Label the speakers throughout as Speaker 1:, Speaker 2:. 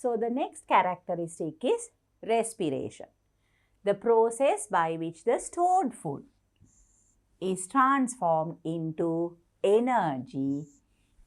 Speaker 1: So the next characteristic is respiration. The process by which the stored food is transformed into energy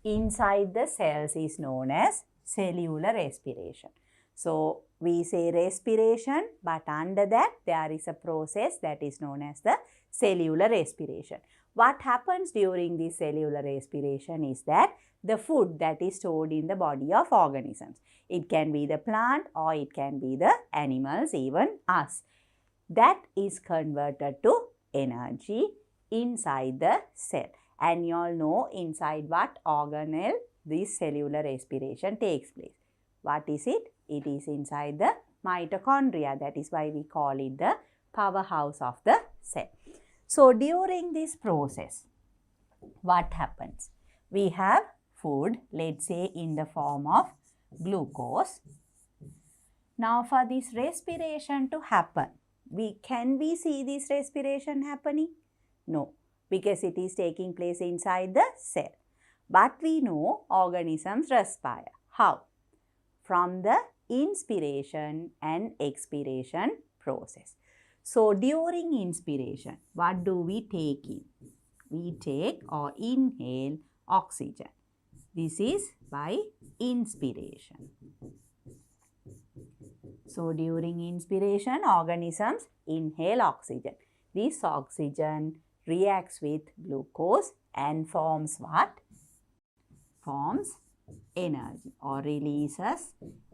Speaker 1: inside the cells is known as cellular respiration. So we say respiration, but under that there is a process that is known as the cellular respiration. What happens during this cellular respiration is that the food that is stored in the body of organisms. It can be the plant or it can be the animals, even us. That is converted to energy inside the cell. And you all know inside what organelle this cellular respiration takes place. What is it? It is inside the mitochondria. That is why we call it the powerhouse of the cell. So during this process, what happens? We have food, let's say in the form of glucose. Now for this respiration to happen, can we see this respiration happening? No, because it is taking place inside the cell. But we know organisms respire. How? From the inspiration and expiration process. So during inspiration, what do we take in? We take or inhale oxygen. This is by inspiration. So during inspiration, organisms inhale oxygen. This oxygen reacts with glucose and forms what? Forms energy or releases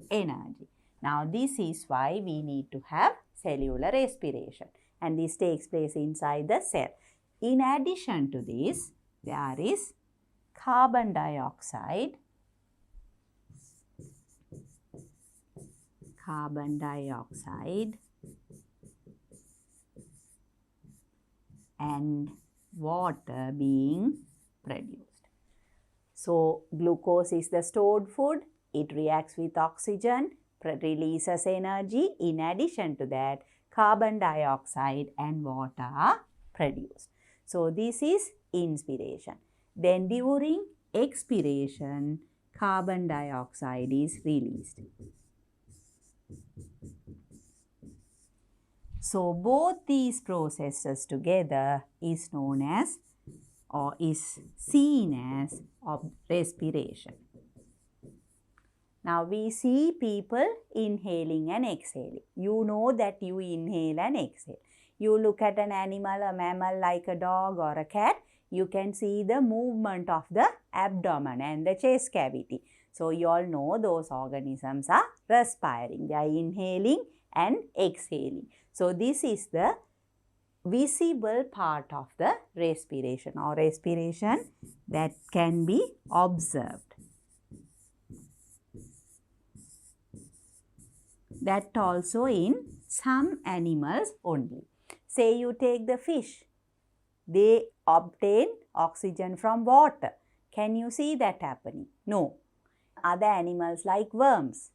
Speaker 1: energy. Now this is why we need to have cellular respiration, and this takes place inside the cell. In addition to this, there is carbon dioxide, and water being produced. So glucose is the stored food. It reacts with oxygen, releases energy. In addition to that, carbon dioxide and water are produced. So this is inspiration. Then during expiration, carbon dioxide is released. So both these processes together is known as or is seen as respiration. Now we see people inhaling and exhaling. You know that you inhale and exhale. You look at an animal, a mammal like a dog or a cat, you can see the movement of the abdomen and the chest cavity. So you all know those organisms are respiring. They are inhaling and exhaling. So this is the visible part of the respiration or respiration that can be observed. That also in some animals only. Say you take the fish, they obtain oxygen from water. Can you see that happening? No. Other animals like worms,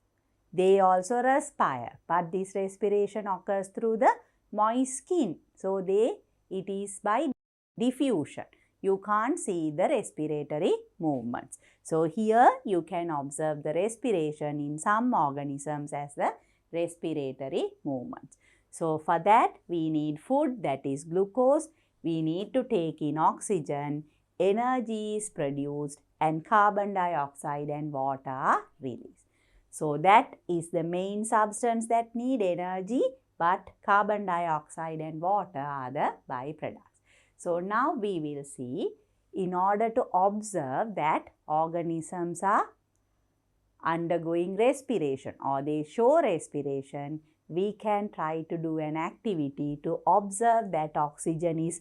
Speaker 1: they also respire, but this respiration occurs through the moist skin. So it is by diffusion. You can't see the respiratory movements. So here you can observe the respiration in some organisms as the respiratory movements. So for that we need food, that is glucose. We need to take in oxygen, energy is produced, and carbon dioxide and water are released. So that is the main substance that need energy, but carbon dioxide and water are the byproducts. So now we will see, in order to observe that organisms are undergoing respiration or they show respiration, we can try to do an activity to observe that oxygen is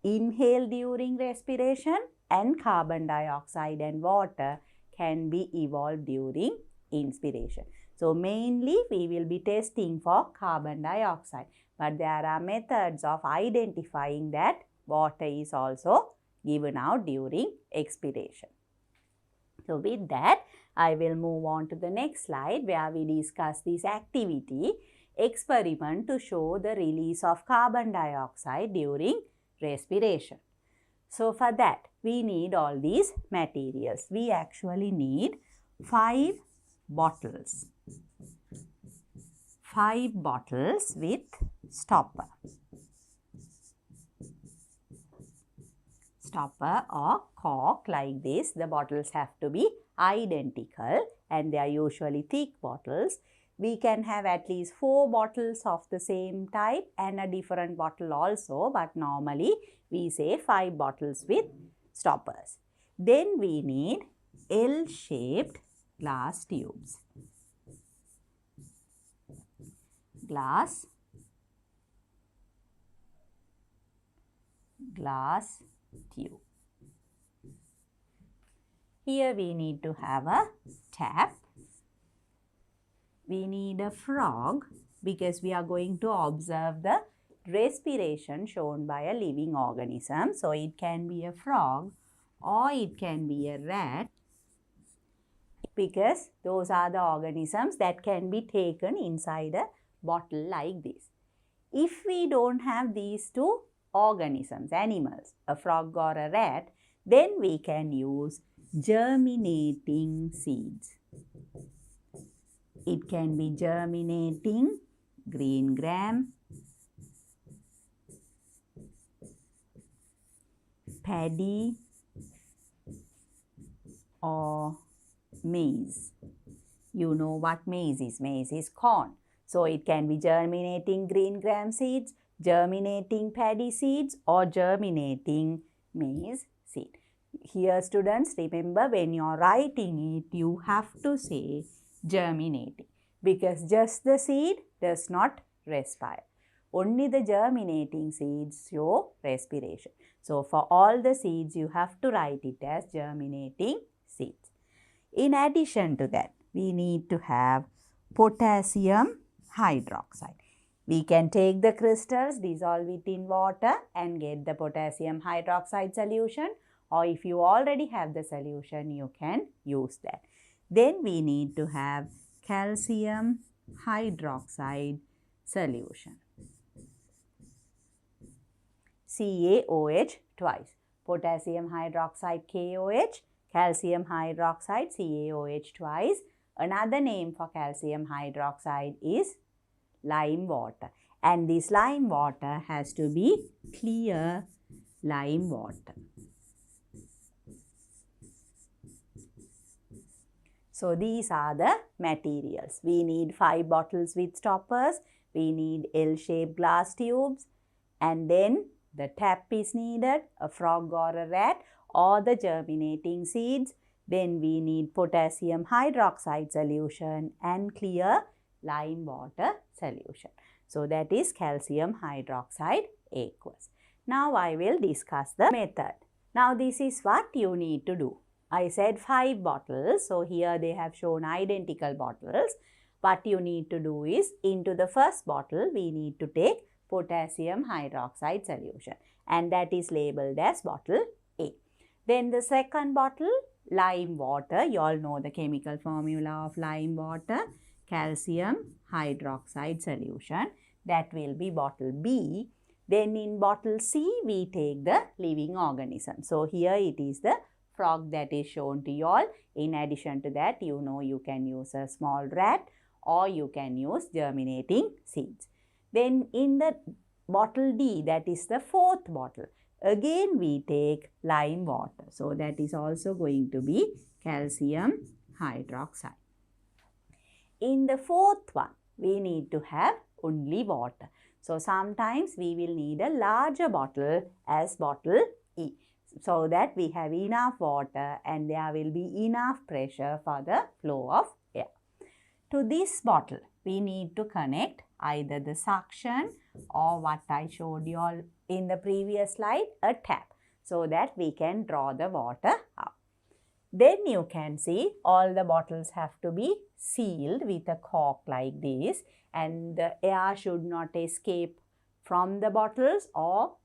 Speaker 1: inhaled during respiration and carbon dioxide and water can be evolved during inspiration. So mainly we will be testing for carbon dioxide, but there are methods of identifying that water is also given out during expiration. So with that, I will move on to the next slide where we discuss this activity experiment to show the release of carbon dioxide during respiration. So for that, we need all these materials. We actually need 5 bottles. 5 bottles with stopper. Stopper or cork like this. The bottles have to be identical and they are usually thick bottles. We can have at least 4 bottles of the same type and a different bottle also, but normally we say 5 bottles with stoppers. Then we need L-shaped glass tubes. Glass tube. Here we need to have a tap. We need a frog because we are going to observe the respiration shown by a living organism. So it can be a frog or it can be a rat because those are the organisms that can be taken inside a bottle like this. If we don't have these two organisms, animals, a frog or a rat, then we can use germinating seeds. It can be germinating green gram, paddy or maize. You know what maize is. Maize is corn. So it can be germinating green gram seeds, germinating paddy seeds or germinating maize seed. Here students, remember when you are writing it, you have to say germinating because just the seed does not respire. Only the germinating seeds show respiration. So for all the seeds, you have to write it as germinating seeds. In addition to that, we need to have potassium hydroxide. We can take the crystals, dissolve it in water and get the potassium hydroxide solution, or if you already have the solution, you can use that. Then we need to have calcium hydroxide solution. CaOH twice. Potassium hydroxide KOH, calcium hydroxide CaOH twice. Another name for calcium hydroxide is lime water. And this lime water has to be clear lime water. So these are the materials. We need 5 bottles with stoppers. We need L-shaped glass tubes. And then the tap is needed, a frog or a rat or the germinating seeds. Then we need potassium hydroxide solution and clear lime water solution. So that is calcium hydroxide aqueous. Now I will discuss the method. Now this is what you need to do. I said 5 bottles. So here they have shown identical bottles. What you need to do is into the first bottle we need to take potassium hydroxide solution and that is labeled as bottle A. Then the second bottle lime water. You all know the chemical formula of lime water. Calcium hydroxide solution. That will be bottle B. Then in bottle C we take the living organism. So here it is the frog that is shown to you all. In addition to that, you know you can use a small rat or you can use germinating seeds. Then in the bottle D, that is the fourth bottle, again we take lime water. So that is also going to be calcium hydroxide. In the fourth one, we need to have only water. So sometimes we will need a larger bottle as bottle E, so that we have enough water and there will be enough pressure for the flow of air. To this bottle, we need to connect either the suction or what I showed you all in the previous slide, a tap, so that we can draw the water out. Then you can see all the bottles have to be sealed with a cork like this and the air should not escape from the bottles or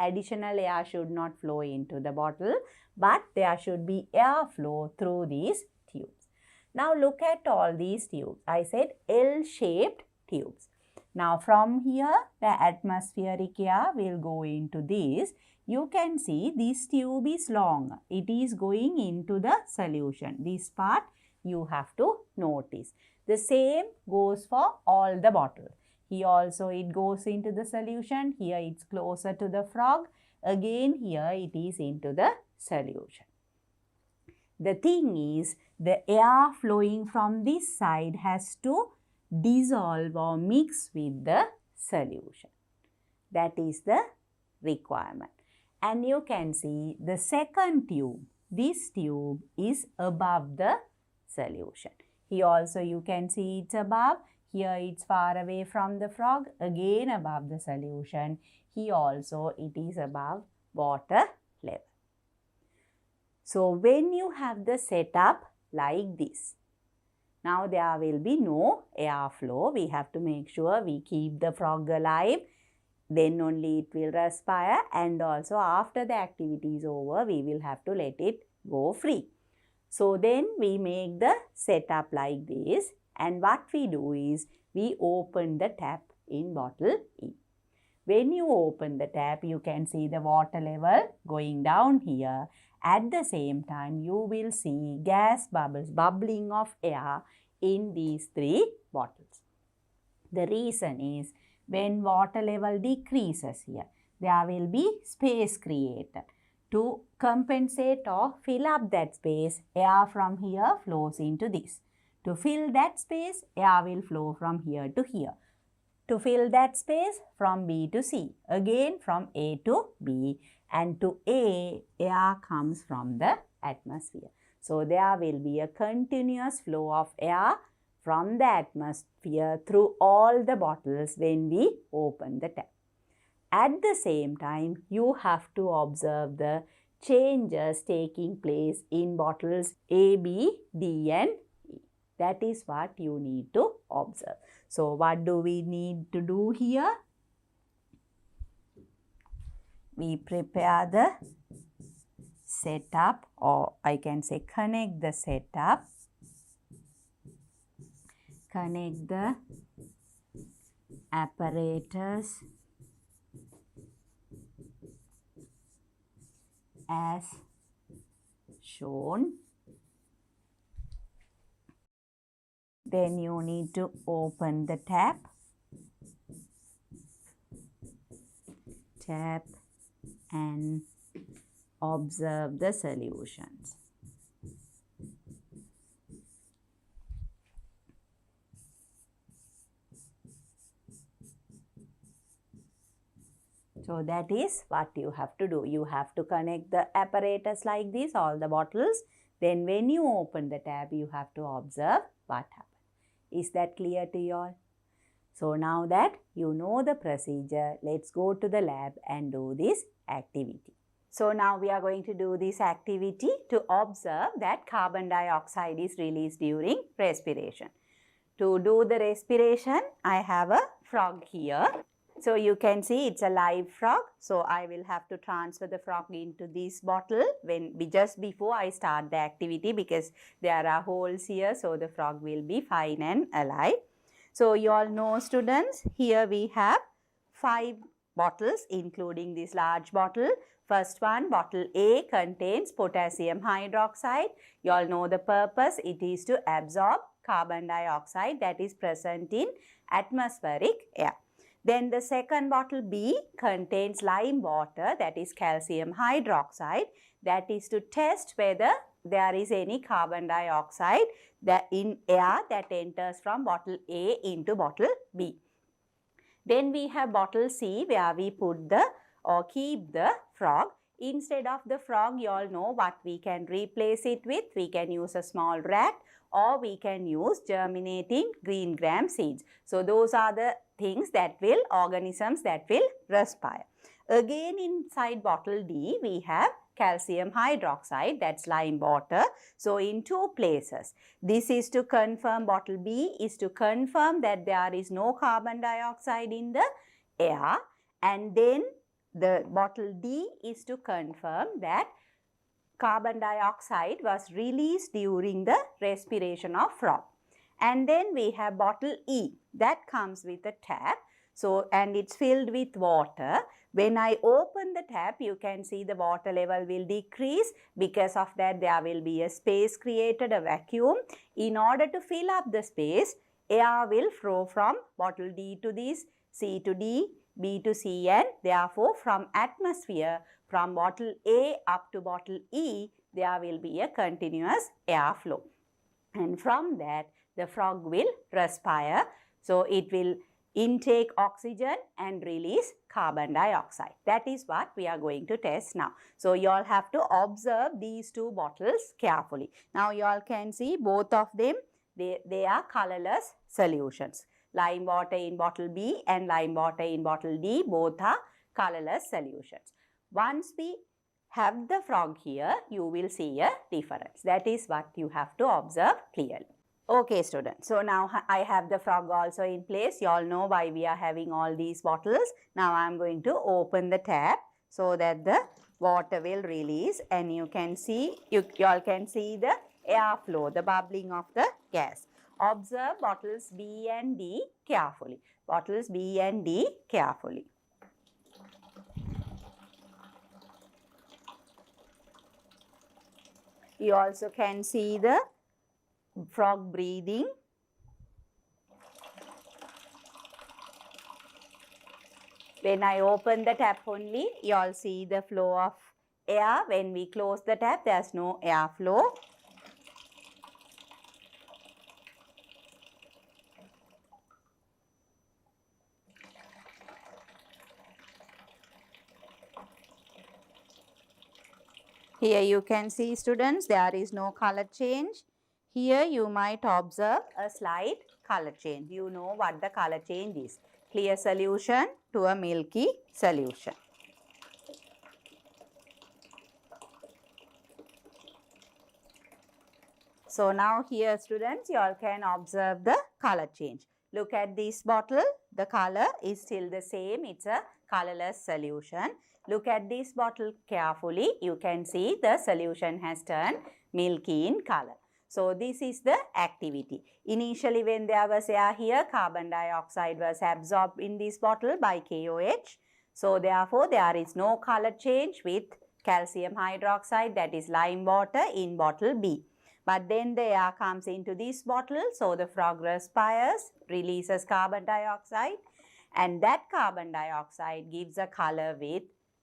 Speaker 1: additional air should not flow into the bottle, but there should be air flow through these tubes. Now look at all these tubes. I said L-shaped tubes. Now from here the atmospheric air will go into this. You can see this tube is long. It is going into the solution. This part you have to notice. The same goes for all the bottles. Here also it goes into the solution. Here it's closer to the frog. Again here it is into the solution. The thing is, the air flowing from this side has to dissolve or mix with the solution. That is the requirement. And you can see the second tube. This tube is above the solution. Here also you can see it's above. Here it's far away from the frog. Again above the solution. Here also it is above water level. So when you have the setup like this, now there will be no airflow. We have to make sure we keep the frog alive. Then only it will respire, and also after the activity is over, we will have to let it go free. So then we make the setup like this, and what we do is we open the tap in bottle E. When you open the tap, you can see the water level going down here. At the same time, you will see gas bubbles, bubbling of air in these three bottles. The reason is when water level decreases here, there will be space created. To compensate or fill up that space, air from here flows into this. To fill that space, air will flow from here to here. To fill that space, from B to C. Again from A to B. And to A, air comes from the atmosphere. So there will be a continuous flow of air from the atmosphere through all the bottles when we open the tap. At the same time, you have to observe the changes taking place in bottles A, B, D and E. That is what you need to observe. So what do we need to do here? We prepare the setup, or I can say connect the setup. Connect the apparatus as shown. Then you need to open the tap. And observe the solutions. So that is what you have to do. You have to connect the apparatus like this, all the bottles. Then when you open the tap, you have to observe what happened. Is that clear to you all? So now that you know the procedure, let's go to the lab and do this activity. So now we are going to do this activity to observe that carbon dioxide is released during respiration. To do the respiration, I have a frog here. So you can see it's a live frog. So I will have to transfer the frog into this bottle just before I start the activity, because there are holes here, so the frog will be fine and alive. So you all know, students, here we have 5 bottles including this large bottle. First one, bottle A, contains potassium hydroxide. You all know the purpose. It is to absorb carbon dioxide that is present in atmospheric air. Then the second bottle B contains lime water, that is calcium hydroxide, that is to test whether there is any carbon dioxide in air that enters from bottle A into bottle B. Then we have bottle C, where we put the or keep the frog. Instead of the frog, you all know what we can replace it with. We can use a small rat, or we can use germinating green gram seeds. So those are the organisms that will respire. Again, inside bottle D, we have calcium hydroxide, that's lime water. So in 2 places, this is to confirm, bottle B is to confirm that there is no carbon dioxide in the air, and then the bottle D is to confirm that carbon dioxide was released during the respiration of frog. And then we have bottle E, that comes with a tap. So, and it's filled with water. When I open the tap, you can see the water level will decrease. Because of that, there will be a space created, a vacuum. In order to fill up the space, air will flow from bottle D to this, C to D, B to C, and therefore from atmosphere, from bottle A up to bottle E, there will be a continuous air flow. And from that, the frog will respire. So, it will intake oxygen and release carbon dioxide. That is what we are going to test now. So, you all have to observe these two bottles carefully. Now, you all can see both of them, they are colorless solutions. Lime water in bottle B and lime water in bottle D, both are colorless solutions. Once we have the frog here, you will see a difference. That is what you have to observe clearly. Okay, students. So, now I have the frog also in place. You all know why we are having all these bottles. Now, I am going to open the tap so that the water will release, and you can see, you all can see the air flow, the bubbling of the gas. Observe bottles B and D carefully. Bottles B and D carefully. You also can see the frog breathing. When I open the tap only, you all see the flow of air. When we close the tap, there is no air flow. Here you can see, students, there is no color change. Here you might observe a slight color change. You know what the color change is. Clear solution to a milky solution. So, now here, students, you all can observe the color change. Look at this bottle. The color is still the same. It's a colorless solution. Look at this bottle carefully. You can see the solution has turned milky in color. So, this is the activity. Initially, when there was air here, carbon dioxide was absorbed in this bottle by KOH. So, therefore, there is no color change with calcium hydroxide, that is lime water, in bottle B. But then the air comes into this bottle, so the frog respires, releases carbon dioxide, and that carbon dioxide gives a color with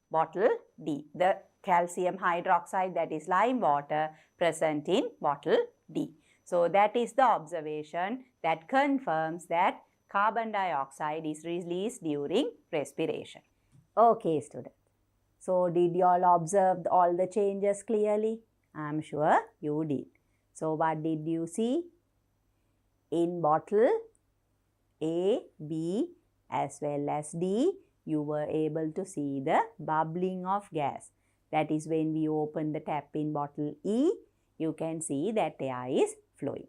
Speaker 1: bottle D, the calcium hydroxide, that is lime water, present in bottle D. So, that is the observation that confirms that carbon dioxide is released during respiration. Okay, students. So, did you all observe all the changes clearly? I am sure you did. So, what did you see? In bottle A, B as well as D, you were able to see the bubbling of gas. That is when we open the tap in bottle E, you can see that air is flowing.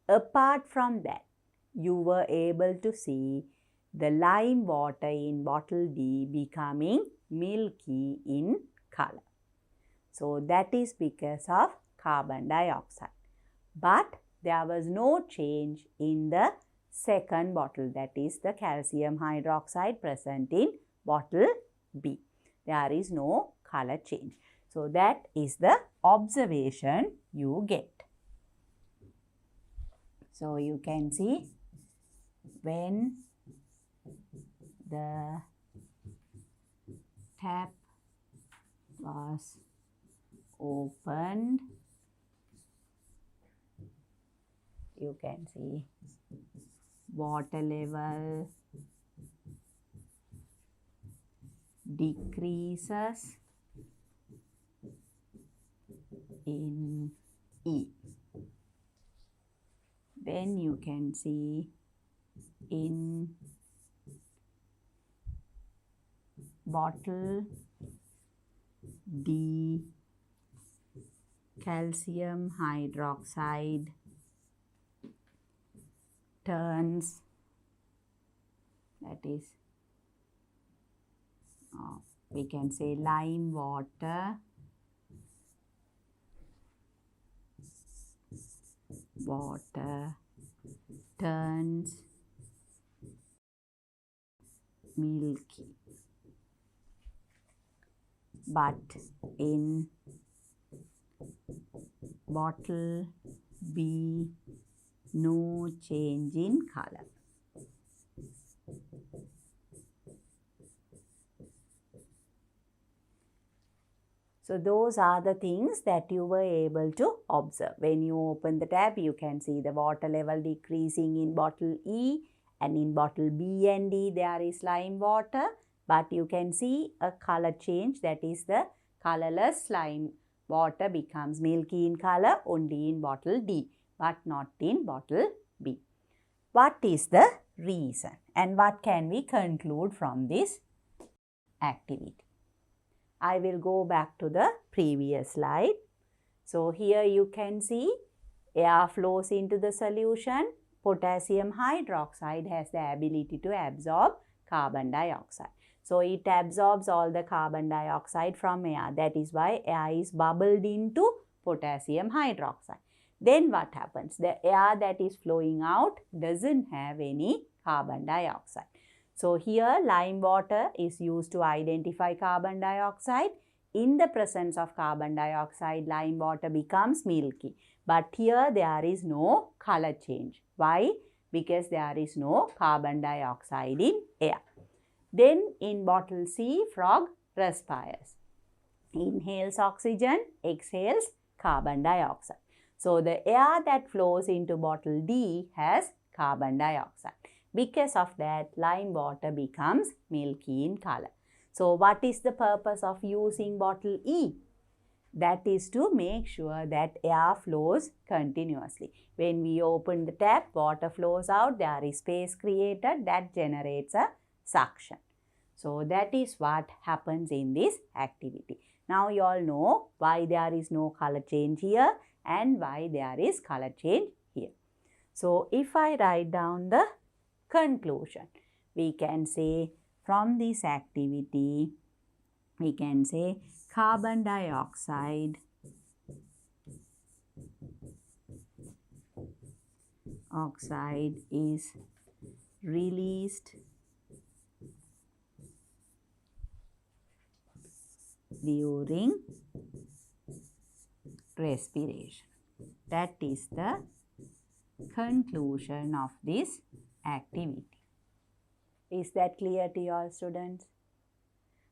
Speaker 1: Apart from that, you were able to see the lime water in bottle D becoming milky in color. So, that is because of carbon dioxide. But there was no change in the second bottle, that is the calcium hydroxide present in bottle B. There is no color change. So, that is the observation you get. So, you can see when the tap was opened, you can see water level decreases in E. Then you can see in bottle D, calcium hydroxide turns, that is, we can say lime water, turns milky. But in bottle B, no change in color. So those are the things that you were able to observe. When you open the tap, you can see the water level decreasing in bottle E, and in bottle B and D there is lime water, but you can see a color change, that is the colorless lime water becomes milky in color only in bottle D, but not in bottle B. What is the reason and what can we conclude from this activity? I will go back to the previous slide. So here you can see air flows into the solution. Potassium hydroxide has the ability to absorb carbon dioxide. So it absorbs all the carbon dioxide from air. That is why air is bubbled into potassium hydroxide. Then what happens? The air that is flowing out doesn't have any carbon dioxide. So here lime water is used to identify carbon dioxide. In the presence of carbon dioxide, lime water becomes milky. But here there is no color change. Why? Because there is no carbon dioxide in air. Then in bottle C, frog respires. Inhales oxygen, exhales carbon dioxide. So the air that flows into bottle D has carbon dioxide. Because of that, lime water becomes milky in color. So what is the purpose of using bottle E? That is to make sure that air flows continuously. When we open the tap, water flows out, there is space created that generates a suction. So that is what happens in this activity. Now you all know why there is no color change here and why there is color change here. So if I write down the conclusion, we can say from this activity, we can say carbon dioxide is released during respiration. That is the conclusion of this activity. Is that clear to you all, students?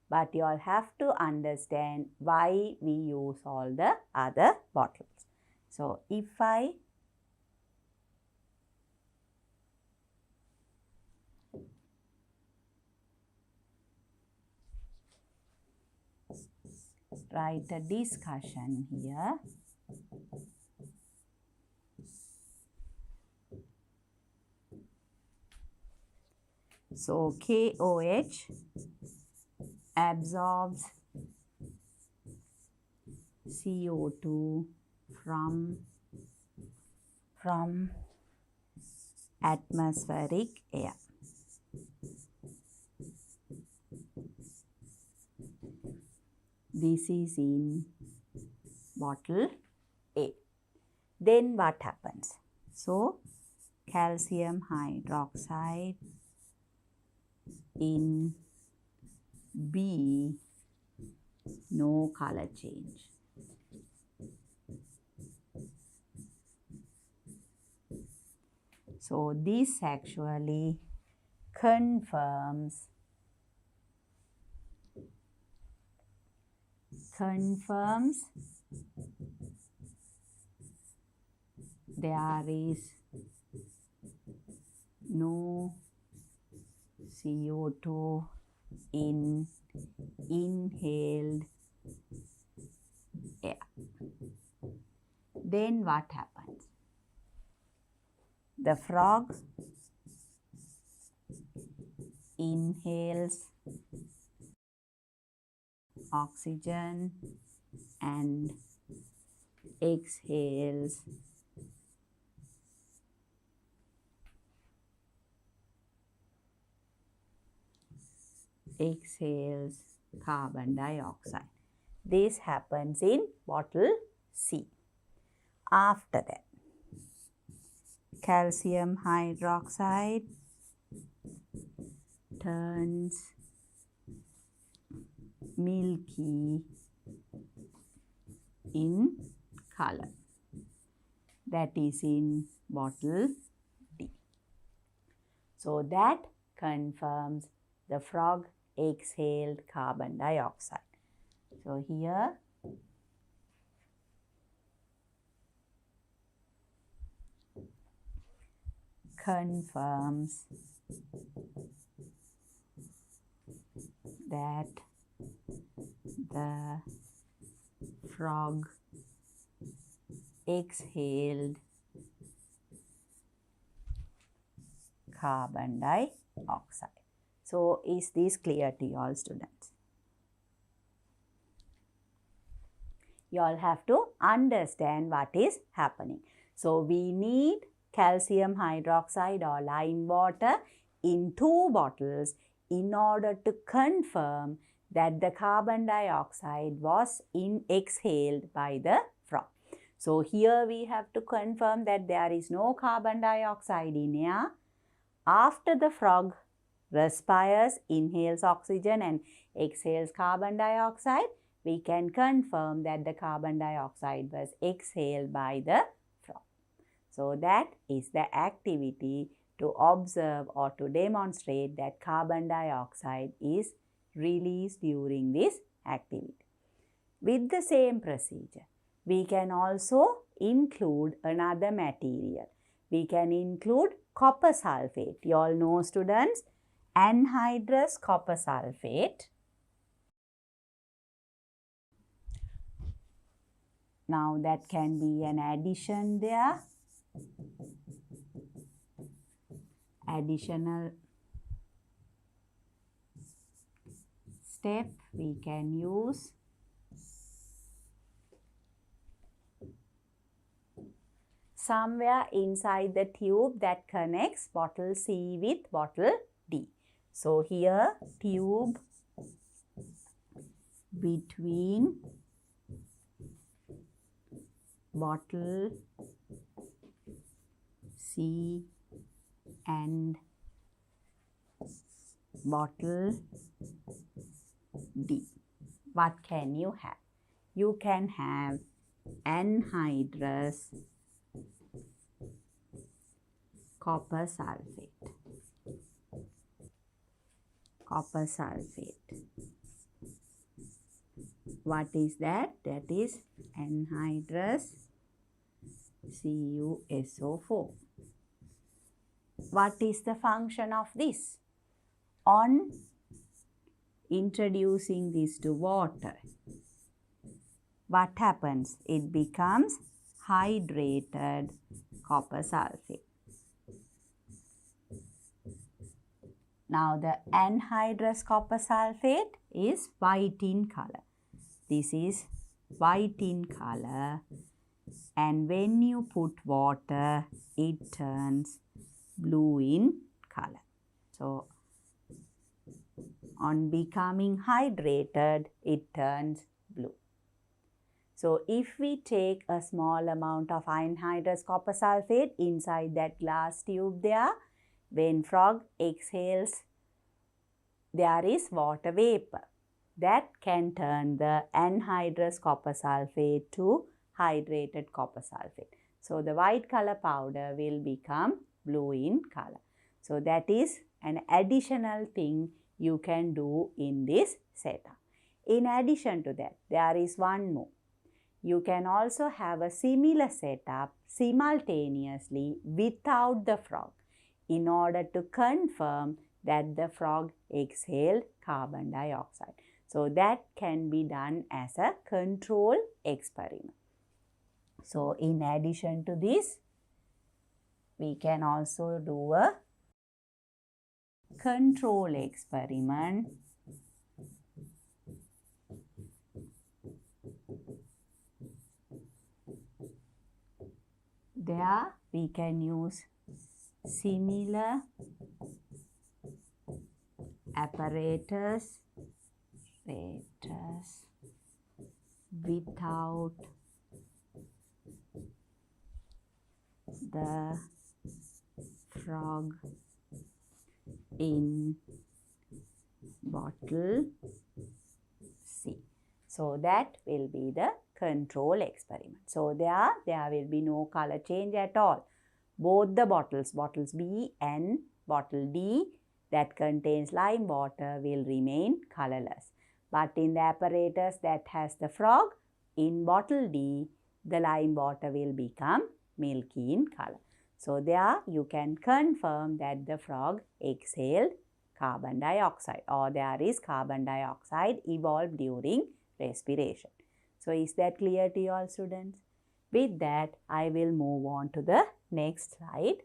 Speaker 1: But you all have to understand why we use all the other bottles. So if I write a discussion here. So KOH absorbs CO2 from atmospheric air. This is in bottle A. Then what happens? So calcium hydroxide in B, no color change. So this actually confirms there is no CO2 in inhaled air. Then what happens? The frog inhales oxygen and exhales carbon dioxide. This happens in bottle C. After that, calcium hydroxide turns milky in color. That is in bottle D. So that confirms the frog exhaled carbon dioxide. So here confirms that the frog exhaled carbon dioxide. So is this clear to you all students? You all have to understand what is happening. So we need calcium hydroxide or lime water in 2 bottles in order to confirm that the carbon dioxide was exhaled by the frog. So here we have to confirm that there is no carbon dioxide in air. After the frog respires, inhales oxygen and exhales carbon dioxide, we can confirm that the carbon dioxide was exhaled by the frog. So that is the activity to observe or to demonstrate that carbon dioxide is released during this activity. With the same procedure, we can also include another material. We can include copper sulfate. You all know, students, anhydrous copper sulfate. Now that can be an addition there. Additional step we can use. Somewhere inside the tube that connects bottle C with bottle D. So here tube between bottle C and bottle D. What can you have? You can have anhydrous copper sulfate. Copper sulfate. What is that? That is anhydrous CuSO4. What is the function of this? On introducing this to water, what happens? It becomes hydrated copper sulfate. Now the anhydrous copper sulfate is white in color. This is white in color, and when you put water, it turns blue in color. So on becoming hydrated, it turns blue. So if we take a small amount of anhydrous copper sulfate inside that glass tube there, when frog exhales, there is water vapor. That can turn the anhydrous copper sulfate to hydrated copper sulfate. So the white color powder will become blue in color. So that is an additional thing you can do in this setup. In addition to that, there is one more. You can also have a similar setup simultaneously without the frog in order to confirm that the frog exhaled carbon dioxide. So that can be done as a control experiment. So in addition to this, we can also do a control experiment there. We can use similar apparatus without the frog in bottle C. So that will be the control experiment. So there will be no color change at all. Both the bottles B and bottle D that contains lime water will remain colorless. But in the apparatus that has the frog, in bottle D, the lime water will become milky in color. So there you can confirm that the frog exhaled carbon dioxide, or there is carbon dioxide evolved during respiration. So is that clear to you all, students? With that, I will move on to the next slide.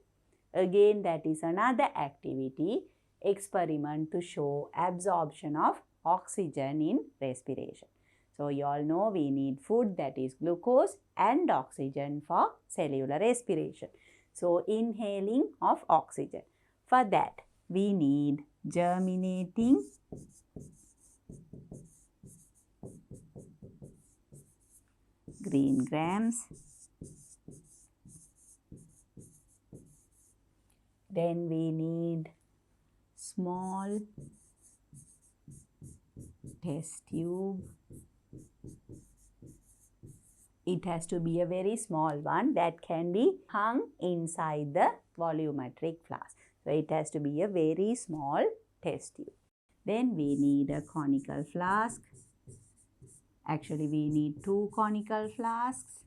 Speaker 1: Again, that is another activity, experiment to show absorption of oxygen in respiration. So you all know we need food, that is glucose, and oxygen for cellular respiration. So inhaling of oxygen. For that, we need germinating green grams. Then we need small test tube. It has to be a very small one that can be hung inside the volumetric flask. So it has to be a very small test tube. Then we need a conical flask. Actually, we need 2 conical flasks.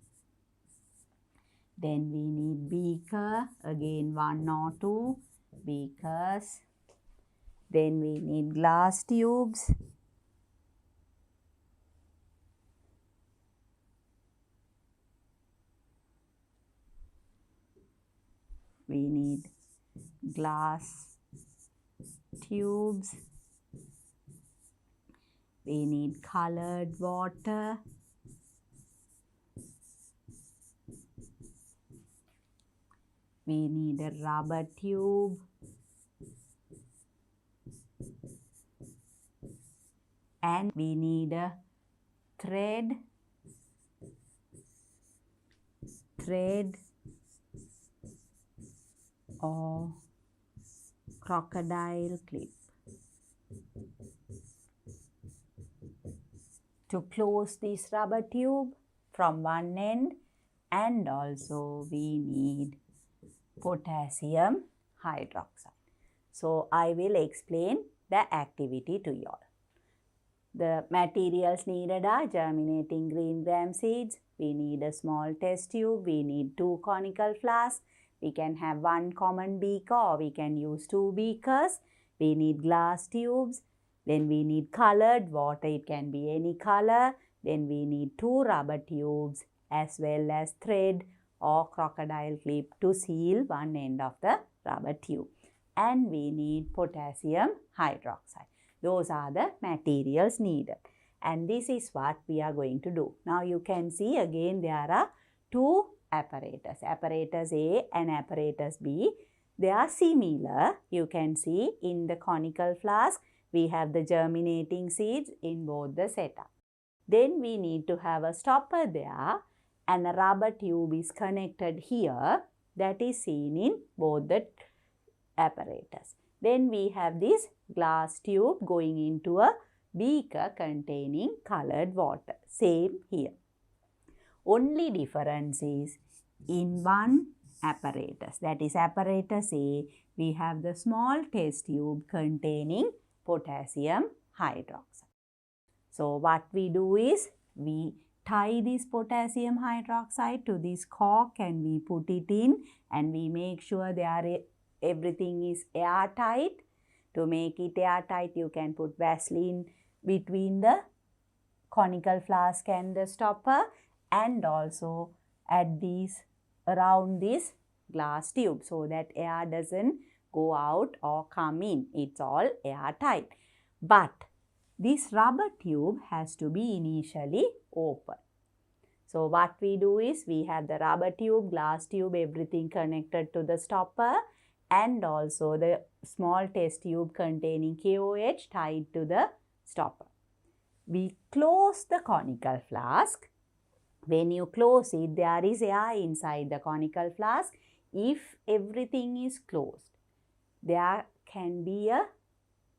Speaker 1: Then we need beaker, again 1 or 2 beakers. Then we need glass tubes. We need glass tubes. We need colored water. We need a rubber tube. And we need a thread or crocodile clip. To close this rubber tube from one end, and also we need potassium hydroxide. So I will explain the activity to you all. The materials needed are germinating green gram seeds. We need a small test tube. We need 2 conical flasks. We can have 1 common beaker, or we can use 2 beakers. We need glass tubes. Then we need colored water. It can be any color. Then we need 2 rubber tubes as well as thread or crocodile clip to seal one end of the rubber tube. And we need potassium hydroxide. Those are the materials needed. And this is what we are going to do. Now you can see again there are 2 apparatus. Apparatus A and apparatus B. They are similar. You can see in the conical flask, we have the germinating seeds in both the setup. Then we need to have a stopper there, and a rubber tube is connected here, that is seen in both the apparatus. Then we have this glass tube going into a beaker containing colored water. Same here. Only difference is in one apparatus, that is apparatus A, we have the small test tube containing potassium hydroxide. So what we do is we tie this potassium hydroxide to this cork and we put it in, and we make sure everything is airtight. To make it airtight, you can put Vaseline between the conical flask and the stopper, and also add these around this glass tube so that air doesn't go out or come in. It's all airtight. But this rubber tube has to be initially open. So what we do is we have the rubber tube, glass tube, everything connected to the stopper, and also the small test tube containing KOH tied to the stopper. We close the conical flask. When you close it, there is air inside the conical flask. If everything is closed, there can be a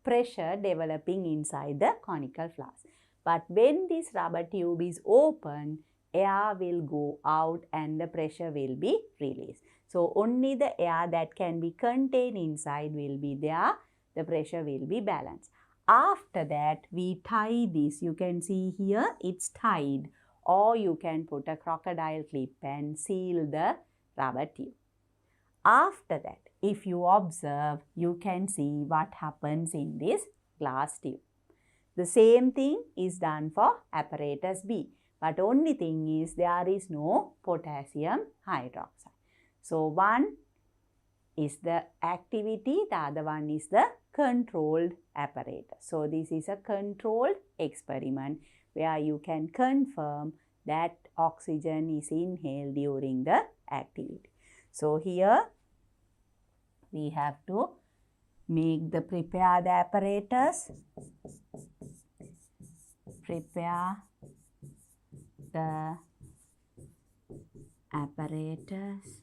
Speaker 1: pressure developing inside the conical flask. But when this rubber tube is open, air will go out and the pressure will be released. So only the air that can be contained inside will be there. The pressure will be balanced. After that, we tie this. You can see here it's tied, or you can put a crocodile clip and seal the rubber tube. After that, if you observe, you can see what happens in this glass tube. The same thing is done for apparatus B, but only thing is there is no potassium hydroxide. So one is the activity, the other one is the controlled apparatus. So this is a controlled experiment where you can confirm that oxygen is inhaled during the activity. So here we have to prepare the apparatus, prepare the apparatus,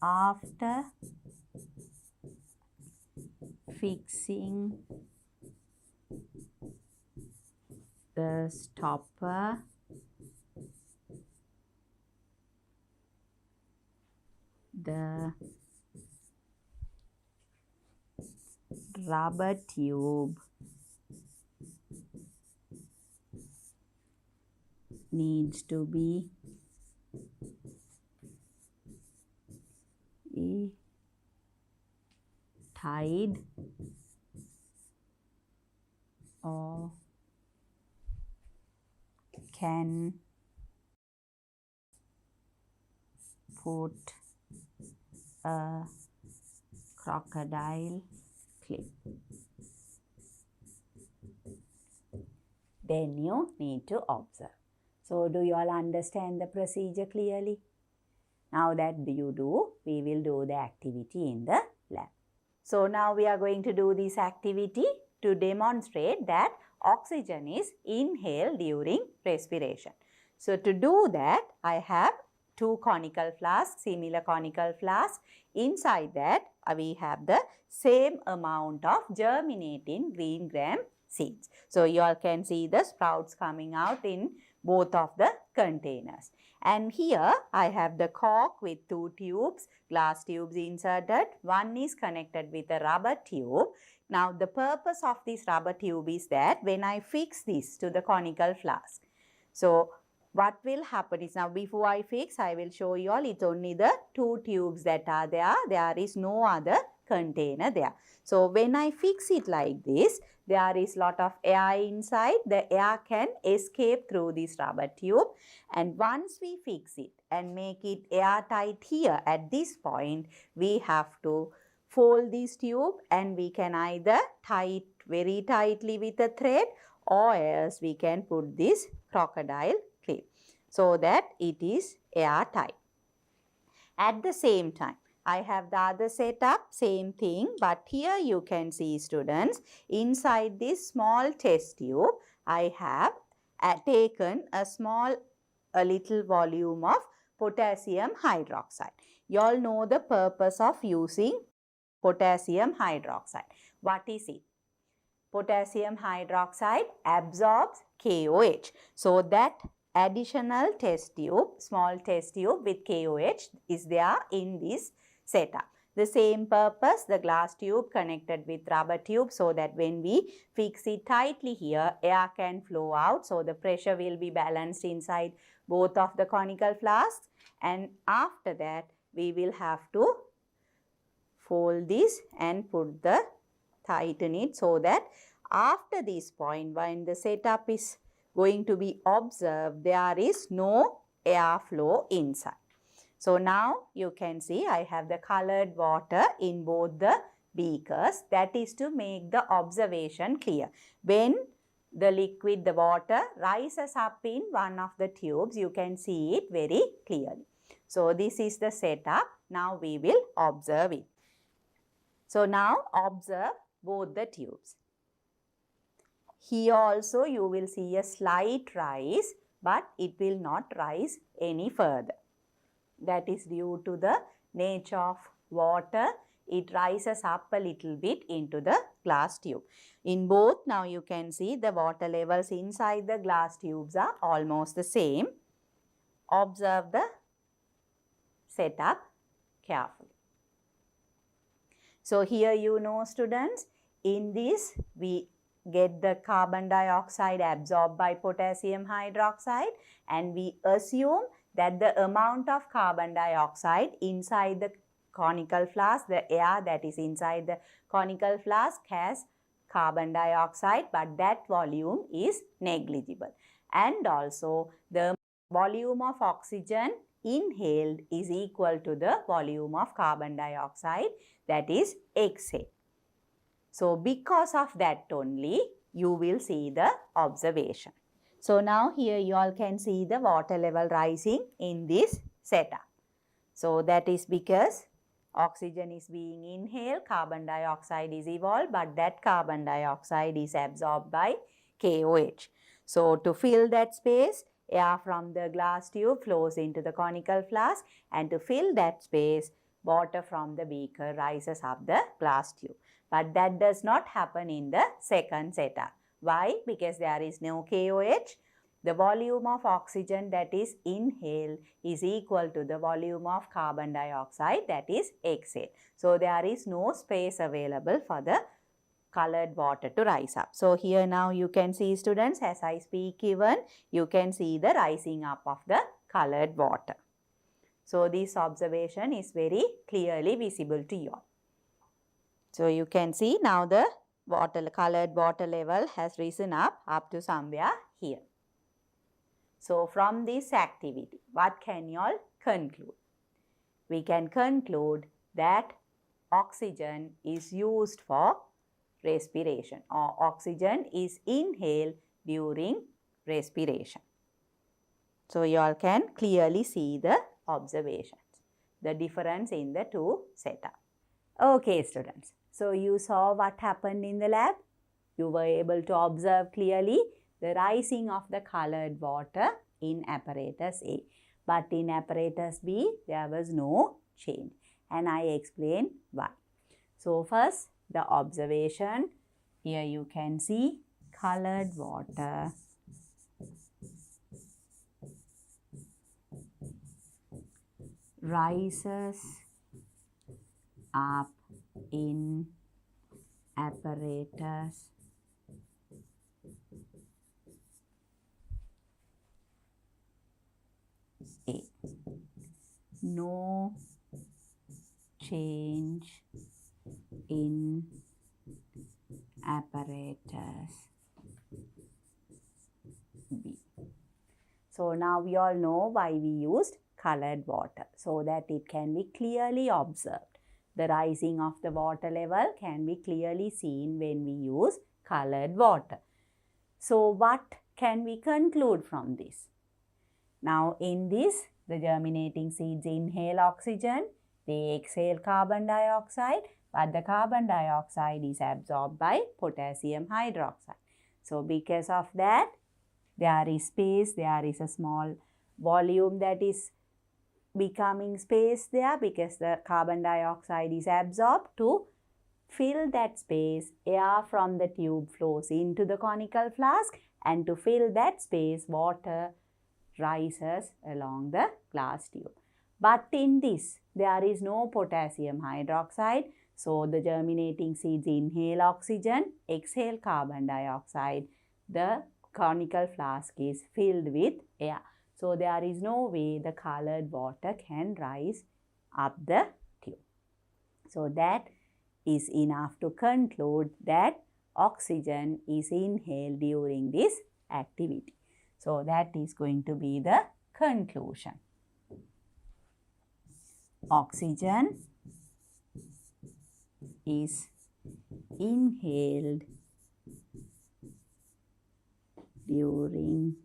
Speaker 1: after fixing the stopper, the rubber tube needs to be tied or can put a crocodile clip. Then you need to observe. So do you all understand the procedure clearly? Now that you do, we will do the activity in the lab. So now we are going to do this activity to demonstrate that oxygen is inhaled during respiration. So to do that, I have two conical flasks, similar conical flasks. Inside that, we have the same amount of germinating green gram seeds. So you all can see the sprouts coming out in both of the containers. And here I have the cork with two tubes, glass tubes inserted. One is connected with a rubber tube. Now the purpose of this rubber tube is that when I fix this to the conical flask, so what will happen is, now before I fix, I will show you all, it's only the two tubes that are there. There is no other container there. So when I fix it like this, there is lot of air inside. The air can escape through this rubber tube. And once we fix it and make it airtight here at this point, we have to fold this tube and we can either tie it very tightly with a thread, or else we can put this crocodile clip so that it is airtight. At the same time, I have the other setup, same thing, but here you can see, students, inside this small test tube, I have taken a little volume of potassium hydroxide. You all know the purpose of using potassium hydroxide. What is it? Potassium hydroxide absorbs KOH. So that additional test tube, small test tube with KOH is there in this setup. The same purpose, the glass tube connected with rubber tube, so that when we fix it tightly here, air can flow out. So the pressure will be balanced inside both of the conical flasks. And after that, we will have to fold this and tighten it, so that after this point, when the setup is going to be observed, there is no air flow inside. So now you can see I have the colored water in both the beakers. That is to make the observation clear. When the liquid, the water, rises up in one of the tubes, you can see it very clearly. So this is the setup. Now we will observe it. So now observe both the tubes. Here also you will see a slight rise, but it will not rise any further. That is due to the nature of water, it rises up a little bit into the glass tube. In both, now you can see the water levels inside the glass tubes are almost the same. Observe the setup carefully. So here you know students, in this we get the carbon dioxide absorbed by potassium hydroxide, and we assume that the amount of carbon dioxide inside the conical flask, the air that is inside the conical flask has carbon dioxide, but that volume is negligible. And also the volume of oxygen inhaled is equal to the volume of carbon dioxide that is exhaled. So because of that only you will see the observation. So now here you all can see the water level rising in this setup. So that is because oxygen is being inhaled, carbon dioxide is evolved, but that carbon dioxide is absorbed by KOH. So to fill that space, air from the glass tube flows into the conical flask, and to fill that space, water from the beaker rises up the glass tube. But that does not happen in the second setup. Why? Because there is no KOH. The volume of oxygen that is inhaled is equal to the volume of carbon dioxide that is exhaled. So there is no space available for the colored water to rise up. So here now you can see students, as I speak even, you can see the rising up of the colored water. So this observation is very clearly visible to you all. So you can see now the colored water level has risen up to somewhere here. So from this activity, what can you all conclude? We can conclude that oxygen is used for respiration, or oxygen is inhaled during respiration. So you all can clearly see the observations, the difference in the two setups. Okay students, so you saw what happened in the lab. You were able to observe clearly the rising of the colored water in apparatus A. But in apparatus B, there was no change, and I explain why. So first, the observation. Here you can see colored water rises up in apparatus A. No change in apparatus B. So now we all know why we used colored water, so that it can be clearly observed. The rising of the water level can be clearly seen when we use colored water. So what can we conclude from this? Now in this, the germinating seeds inhale oxygen, they exhale carbon dioxide, but the carbon dioxide is absorbed by potassium hydroxide. So because of that, there is space, there is a small volume that is becoming space there because the carbon dioxide is absorbed. To fill that space, air from the tube flows into the conical flask, and to fill that space, water rises along the glass tube. But in this, there is no potassium hydroxide. So the germinating seeds inhale oxygen, exhale carbon dioxide. The conical flask is filled with air. So there is no way the colored water can rise up the tube. So that is enough to conclude that oxygen is inhaled during this activity. So that is going to be the conclusion. Oxygen is inhaled during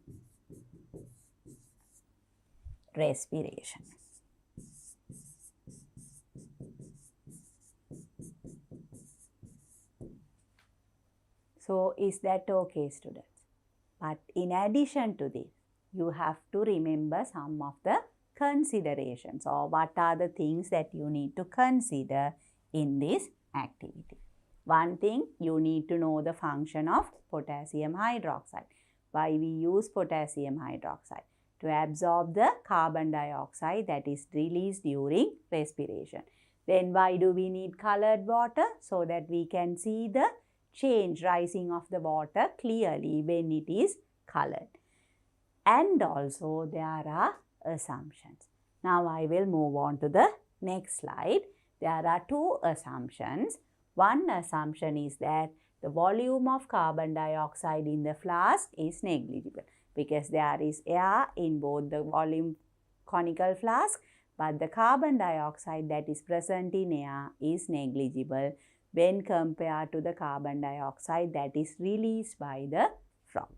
Speaker 1: respiration. So is that okay, students? But in addition to this, you have to remember some of the considerations, or what are the things that you need to consider in this activity. One thing, you need to know the function of potassium hydroxide. Why we use potassium hydroxide? To absorb the carbon dioxide that is released during respiration. Then why do we need colored water? So that we can see the change rising of the water clearly when it is colored. And also there are assumptions. Now I will move on to the next slide. There are two assumptions. One assumption is that the volume of carbon dioxide in the flask is negligible because there is air in both the volume conical flask, but the carbon dioxide that is present in air is negligible when compared to the carbon dioxide that is released by the frog.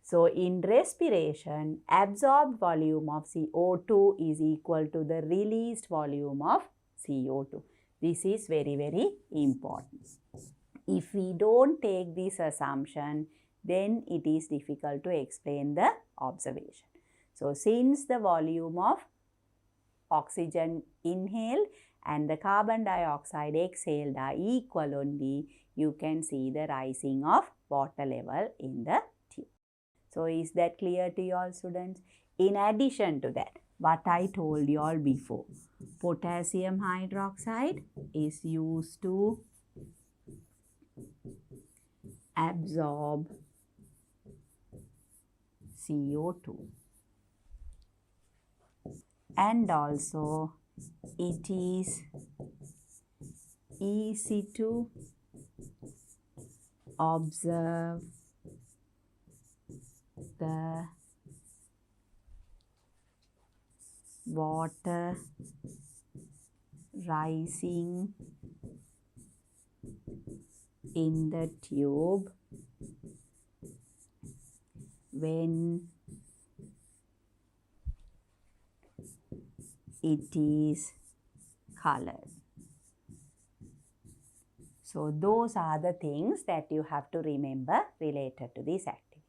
Speaker 1: So, in respiration, absorbed volume of CO2 is equal to the released volume of CO2. This is very, very important. If we don't take this assumption, then it is difficult to explain the observation. So, since the volume of oxygen inhaled and the carbon dioxide exhaled are equal only, you can see the rising of water level in the tube. So, is that clear to you all students? In addition to that, what I told you all before, potassium hydroxide is used to absorb CO2, and also it is easy to observe the water rising in the tube when it is colored. So, those are the things that you have to remember related to this activity.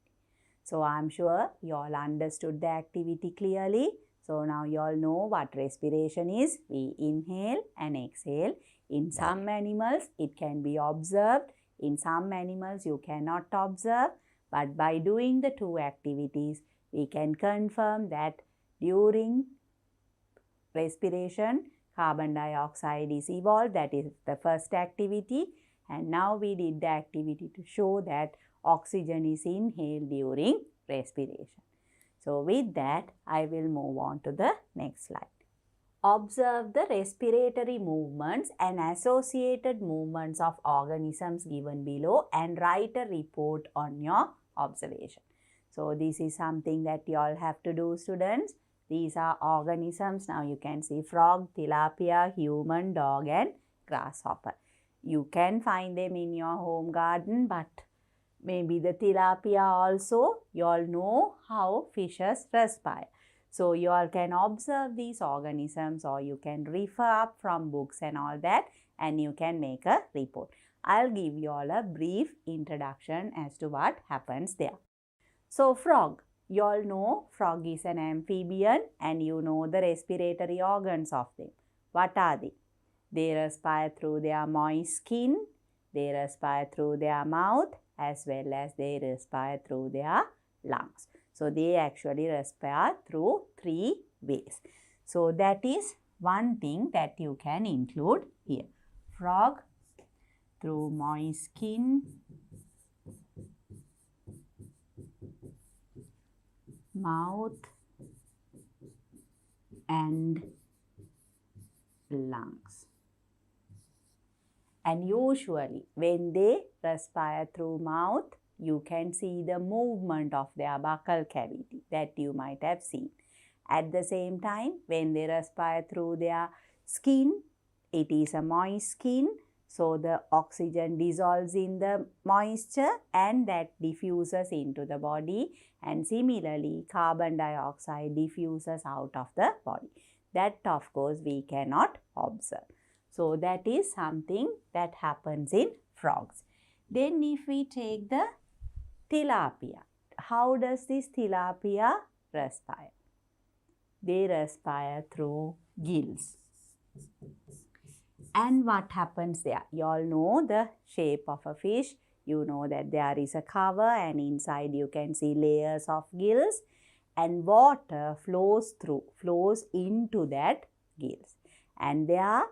Speaker 1: So, I am sure you all understood the activity clearly. So, now you all know what respiration is. We inhale and exhale. In some animals, it can be observed. In some animals, you cannot observe. But by doing the two activities, we can confirm that during respiration, carbon dioxide is evolved. That is the first activity. And now we did the activity to show that oxygen is inhaled during respiration. So, with that, I will move on to the next slide. Observe the respiratory movements and associated movements of organisms given below and write a report on your observation. So, this is something that you all have to do, students. These are organisms. Now, you can see frog, tilapia, human, dog and grasshopper. You can find them in your home garden, but maybe the tilapia also, you all know how fishes respire. So, you all can observe these organisms or you can refer up from books and all that and you can make a report. I'll give you all a brief introduction as to what happens there. So, frog. You all know frog is an amphibian and you know the respiratory organs of them. What are they? They respire through their moist skin, they respire through their mouth as well as they respire through their lungs. So, they actually respire through 3 ways. So, that is one thing that you can include here. Frog through moist skin, mouth and lungs. And usually when they respire through mouth, you can see the movement of their buccal cavity that you might have seen. At the same time, when they respire through their skin, it is a moist skin. So, the oxygen dissolves in the moisture and that diffuses into the body, and similarly carbon dioxide diffuses out of the body. That of course we cannot observe. So, that is something that happens in frogs. Then if we take the tilapia, how does this tilapia respire? They respire through gills. And what happens there? You all know the shape of a fish. You know that there is a cover and inside you can see layers of gills, and water flows into that gills. And there,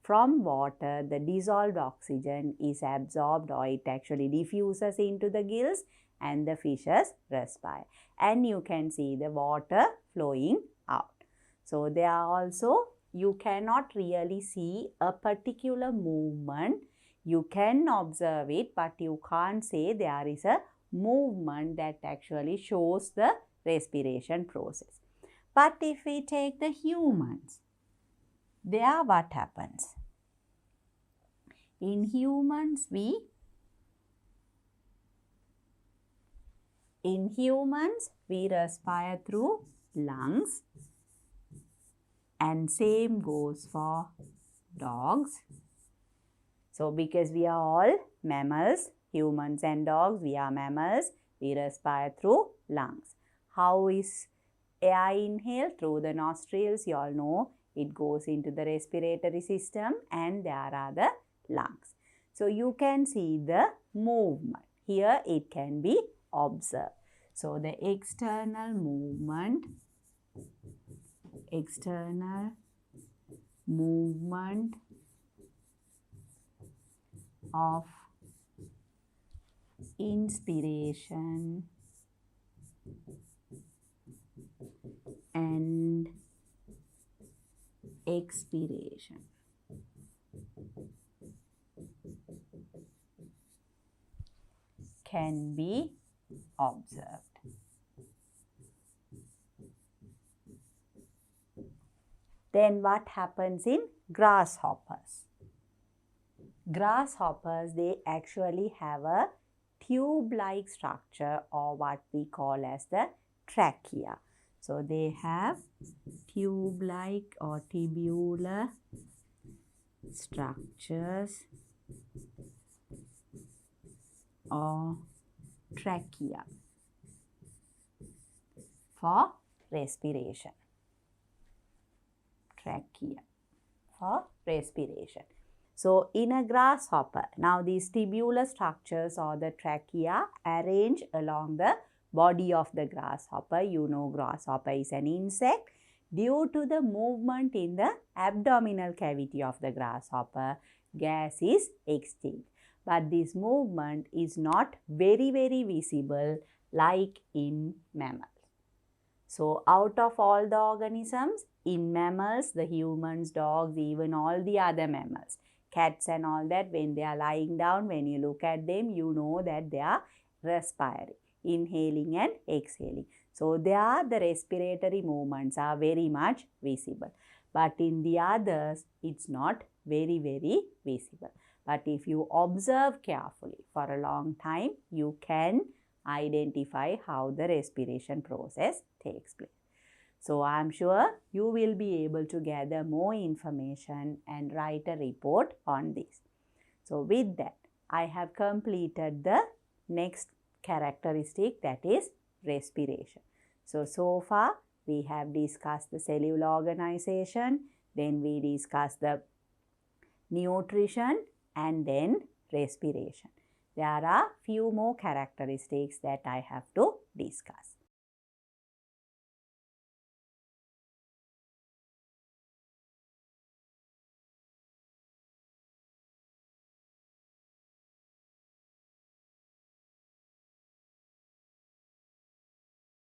Speaker 1: from water, the dissolved oxygen is absorbed, or it actually diffuses into the gills, and the fishes respire. And you can see the water flowing out. So there are also, you cannot really see a particular movement. You can observe it, but you can't say there is a movement that actually shows the respiration process. But if we take the humans, there what happens? In humans, we respire through lungs, and same goes for dogs. So because we are all mammals, humans and dogs, we are mammals, we respire through lungs. How is air inhaled? Through the nostrils. You all know it goes into the respiratory system, and there are the lungs. So you can see the movement. Here it can be observed. So the external movement of inspiration and expiration. Can be observed. Then what happens in grasshoppers? Grasshoppers, they actually have a tube-like structure, or what we call as the trachea. So they have tube-like or tubular structures or trachea for respiration. Trachea for respiration. So in a grasshopper, now these tubular structures or the trachea arrange along the body of the grasshopper. You know grasshopper is an insect. Due to the movement in the abdominal cavity of the grasshopper, gas is exchanged. But this movement is not very visible like in mammals. So out of all the organisms, in mammals, the humans, dogs, even all the other mammals, cats and all that, when they are lying down, when you look at them, you know that they are respiring, inhaling and exhaling. So there the respiratory movements are very much visible. But in the others, it's not very visible. But if you observe carefully for a long time, you can identify how the respiration process takes place. So I am sure you will be able to gather more information and write a report on this. So with that, I have completed the next characteristic, that is respiration. So far we have discussed the cellular organization, then we discussed the nutrition, and then respiration. There are few more characteristics that I have to discuss.